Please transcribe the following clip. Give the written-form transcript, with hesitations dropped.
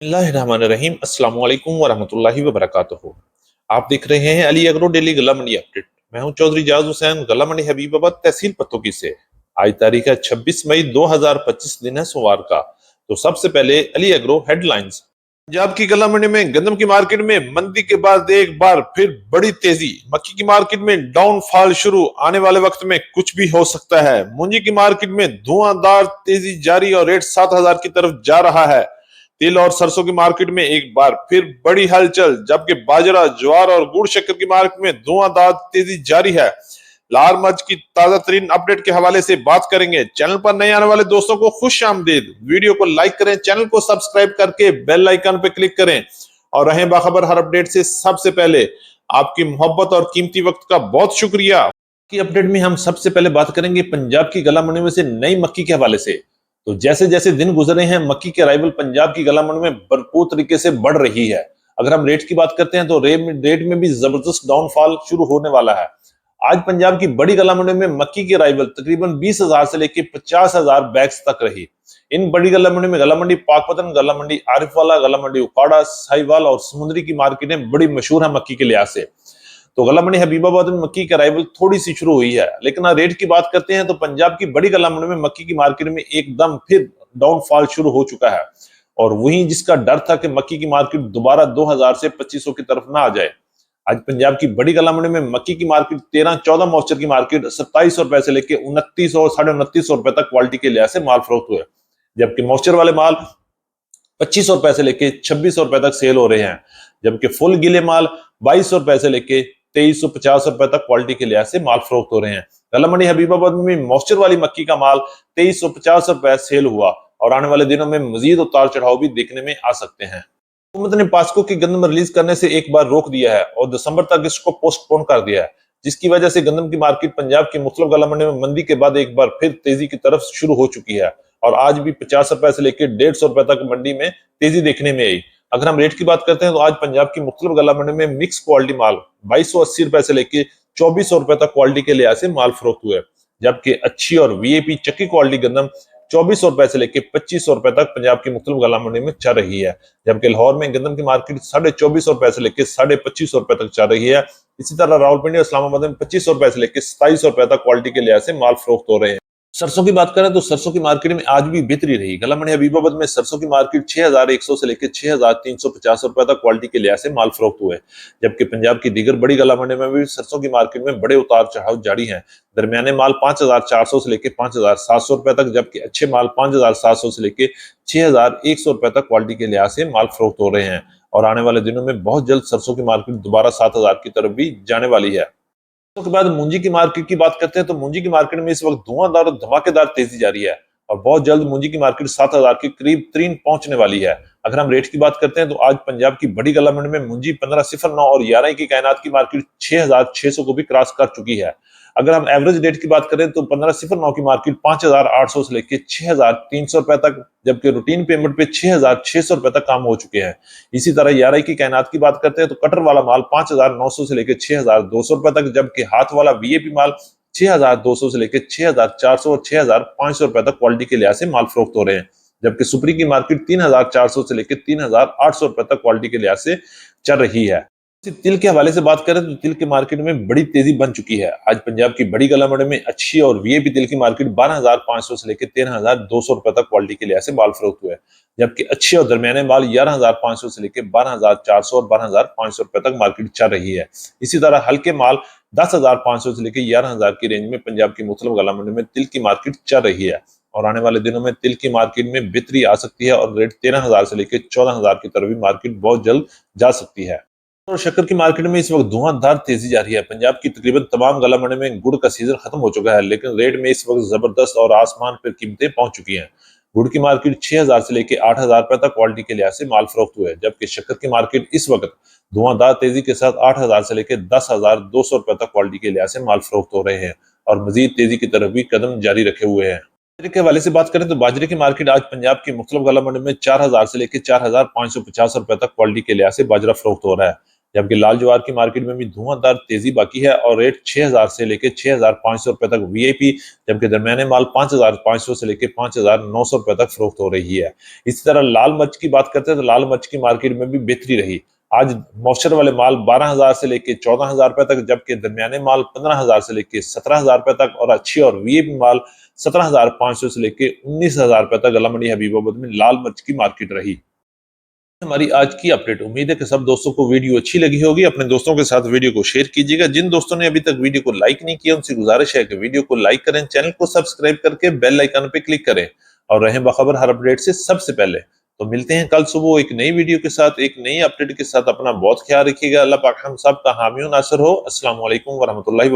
बिस्मिल्लाहिर्रहमानिर्रहीम अस्सलाम वालेकुम वरहमतुल्लाहि वबरकातुहू। आप देख रहे हैं अली एग्रो डेली गला मंडी अपडेट। मैं हूं चौधरी जाज हुसैन, गला मंडी हबीबाबाद, तहसील पत्तोकी से। आज तारीख है 26 मई 2025, दिन है सोमवार का। तो सबसे पहले अली एग्रो हेडलाइंस। पंजाब की गला मंडी में गंदम की मार्केट में मंदी के बाद एक बार फिर बड़ी तेजी। मक्की की मार्केट में डाउनफॉल शुरू, आने वाले वक्त में कुछ भी हो सकता है। मूंजी की मार्केट में धुआंधार तेजी जारी और रेट 7,000 की तरफ जा रहा है। तिल और सरसों की मार्केट में एक बार फिर बड़ी हलचल, जबकि बाजरा, ज्वार और गुड़ शक्कर की मार्केट में धुआंधार तेजी जारी है। लाल मिर्च की ताजा तरीन अपडेट के हवाले से बात करेंगे। चैनल पर नए आने वाले दोस्तों को खुश आमदीद। वीडियो को लाइक करें, चैनल को सब्सक्राइब करके बेल आइकन पर क्लिक करें और रहें बाखबर हर अपडेट से सबसे पहले। आपकी मोहब्बत और कीमती वक्त का बहुत शुक्रिया। की अपडेट में हम सबसे पहले बात करेंगे पंजाब की गला मंडी में से नई मक्की के हवाले से। तो जैसे जैसे दिन गुजरे हैं, मक्की की अराइवल पंजाब की गला मंडी में भरपूर तरीके से बढ़ रही है। अगर हम रेट की बात करते हैं तो रेट में भी जबरदस्त डाउनफॉल शुरू होने वाला है। आज पंजाब की बड़ी गला मंडी में मक्की की अराइवल तकरीबन 20,000 से लेकर 50,000 बैग्स तक रही। इन बड़ी गला मंडी में गला मंडी पाकपतन, गला मंडी आरिफवाला, गला मंडी उकाड़ा, साहिवाल और समुद्री की मार्केटें बड़ी मशहूर है मक्की के लिहाज से। तो गला मंडी हबीबाबाद में मक्की की अराइवल थोड़ी सी शुरू हुई है, लेकिन रेट की बात करते हैं तो पंजाब की बड़ी गला मंडी में मक्की की मार्केट में एकदम फिर डाउनफॉल शुरू हो चुका है। और वहीं जिसका डर था कि मक्की की मार्केट दोबारा 2,000 से 2,500 की तरफ ना आ जाए। आज पंजाब की बड़ी गला मंडी में मक्की की मार्केट 13-14 मॉइस्चर की मार्केट 2700 रुपए से लेकर 29 और 2950 रुपए तक क्वालिटी के लिहाज से माल फरोख्त हुए। जबकि मॉइस्चर वाले माल 2500 रुपए से लेके 2600 रुपए तक सेल हो रहे हैं। जबकि फुल गीले माल 2200 रुपए से लेके 2350 रुपए तक क्वालिटी के लिहाज से माल फरोख्त हो रहे हैं। गला मंडी हबीबाबाद में मॉइस्चर वाली मक्की का माल 2350 रुपए सेल हुआ और आने वाले दिनों में मजीद उतार चढ़ाव भी देखने में आ सकते हैं। हुकूमत ने पास्को की गंदम रिलीज करने से एक बार रोक दिया है और दिसंबर तक इसको पोस्टपोन कर दिया है, जिसकी वजह से गंदम की मार्केट पंजाब की मुख्तलिफ गला मंडी में मंदी के बाद एक बार फिर तेजी की तरफ शुरू हो चुकी है। और आज भी 50 रुपए से लेकर 150 रुपए तक मंडी में तेजी देखने में आई। अगर हम रेट की बात करते हैं तो आज पंजाब की मुख्तलिफ गला मंडी में मिक्स क्वालिटी माल 2280 रुपए से लेकर 2400 रुपए तक क्वालिटी के लिहाज से माल फरोख्त हुए। जबकि अच्छी और वीएपी चक्की क्वालिटी गंदम 2400 रुपए से लेकर 2500 रुपए तक पंजाब की मुख्तलिफ गला मंडी में चल रही है। जबकि लाहौर में गंदम की मार्केट 2450 रुपए से लेकर 2550 रुपए तक चल रही है। इसी तरह रावलपिंडी और इस्लामाबाद में 2500 रुपए से लेकर 2700 रुपए तक क्वालिटी के लिहाज से माल फरोख्त हो रहे हैं। सरसों की बात करें तो सरसों की मार्केट में आज भी बेहतरी रही। गला मंडी हबीबाबाद में सरसों की मार्केट 6100 से लेकर 6350 रुपए तक क्वालिटी के लिहाज से माल फरोख्त हुए। जबकि पंजाब की दीगर बड़ी गला मंडी में भी सरसों की मार्केट में बड़े उतार चढ़ाव जारी हैं। दरमियाने माल 5400 से लेकर 5700 रुपए तक, जबकि अच्छे माल 5700 से लेकर 6100 रुपए तक क्वालिटी के लिहाज से माल फरोख्त हो रहे हैं। और आने वाले दिनों में बहुत जल्द सरसों की मार्केट दोबारा 7,000 की तरफ भी जाने वाली है। के बाद मूंजी की मार्केट की बात करते हैं तो मूंजी की मार्केट में इस वक्त धुआंधार और धमाकेदार तेजी जारी है और बहुत जल्द मूंजी की मार्केट 7,000 के करीब तरीन पहुंचने वाली है। अगर हम रेट की बात करते हैं तो आज पंजाब की बड़ी गला मंडी में मूंजी 1509 और 11 की कायनात की मार्केट 6,600 को भी क्रॉस कर चुकी है। अगर हम एवरेज रेट की बात करें तो 1509 की मार्केट 5,800 से लेकर 6,300 रुपए तक, जबकि रूटीन पेमेंट पे 6,600 रुपए तक काम हो चुके हैं। इसी तरह 11 की कायनात की बात करते हैं तो कटर वाला माल 5,900 से लेकर 6,200 रुपए तक, जबकि हाथ वाला वीएपी माल 6,200 से लेकर 6,400 और 6,500 रुपए तक क्वालिटी के लिहाज से माल फरोख्त हो रहे हैं। जबकि सुपरी की मार्केट 3,400 से लेकर 3,800 रुपए तक क्वालिटी के लिहाज से चल रही है। तिल के हवाले से बात करें तो तिल के मार्केट में बड़ी तेजी बन चुकी है। आज पंजाब की बड़ी गला मंडी में अच्छी और वीआईपी तिल की मार्केट 12,500 से लेकर 13,200 रुपए तक क्वालिटी के लिहाज से माल फरोख्त हुए। जबकि अच्छे और दरमियाने माल 11,500 से लेकर 12,400 और 12,500 रुपए तक मार्केट चल रही है। इसी तरह हल्के माल 10,500 से लेकर 11,000 की रेंज में पंजाब की मुख्तलिफ गला मंडी में तिल की मार्केट चल रही है। और आने वाले दिनों में तिल की मार्केट में बेहतरी आ सकती है और रेट 13,000 से लेकर 14,000 की तरफ भी मार्केट बहुत जल्द जा सकती है। और शक्कर की मार्केट में इस वक्त धुआंधार तेजी जारी है। पंजाब की तकरीबन तमाम गला मंडी में गुड़ का सीजन खत्म हो चुका है, लेकिन रेट में इस वक्त जबरदस्त और आसमान पर कीमतें पहुंच चुकी हैं। गुड़ की मार्केट 6,000 से लेकर 8,000 रुपए तक क्वालिटी के लिहाज से माल फरोख्त हुए, जबकि शक्कर की मार्केट इस वक्त धुआंधार तेजी के साथ 8,000 से लेकर 10,200 रुपए तक क्वालिटी के लिहाज से माल फरोख्त हो रहे हैं और मजीद तेजी की तरफ भी कदम जारी रखे हुए हैं। बाजरे के हवाले से बात करें तो बाजरे की मार्केट आज पंजाब की मुख्तलिफ गला मंडी में 4,000 से लेकर 4,550 रुपए तक क्वालिटी के लिहाज से बाजरा फरोख्त हो रहा है। जबकि लाल ज्वार की मार्केट में भी धुआंधार तेजी बाकी है और रेट 6000 से लेकर 6500 रुपए तक वीआईपी, जबकि दरमियाने माल 5500 से लेकर 5900 रुपए तक फरोख्त हो रही है। इसी तरह लाल मिर्च की बात करते हैं तो लाल मिर्च की मार्केट में भी बेहतरी रही। आज मॉइस्चर वाले माल 12000 से लेकर 14000 रुपए तक, जबकि दरमियाने माल 15000 से लेकर 17000 रुपए तक और अच्छी और वीआईपी माल 17500 से लेकर 19000 रुपए तक गला मंडी हबीबाबाद में लाल मिर्च की मार्केट रही। हमारी आज की अपडेट। उम्मीद है कि सब दोस्तों को वीडियो अच्छी लगी होगी। अपने दोस्तों के साथ वीडियो को शेयर कीजिएगा। जिन दोस्तों ने अभी तक वीडियो को लाइक नहीं किया उनसे गुजारिश है कि वीडियो को लाइक करें, चैनल को सब्सक्राइब करके बेल आइकन पे क्लिक करें और रहें बाखबर हर अपडेट से सबसे पहले। तो मिलते हैं कल सुबह एक नई वीडियो के साथ, एक नई अपडेट के साथ। अपना बहुत ख्याल रखिएगा। अल्लाह पाक हम सब का हामी और नासर हो। अस्सलाम वालेकुम वरहमतुल्लाहि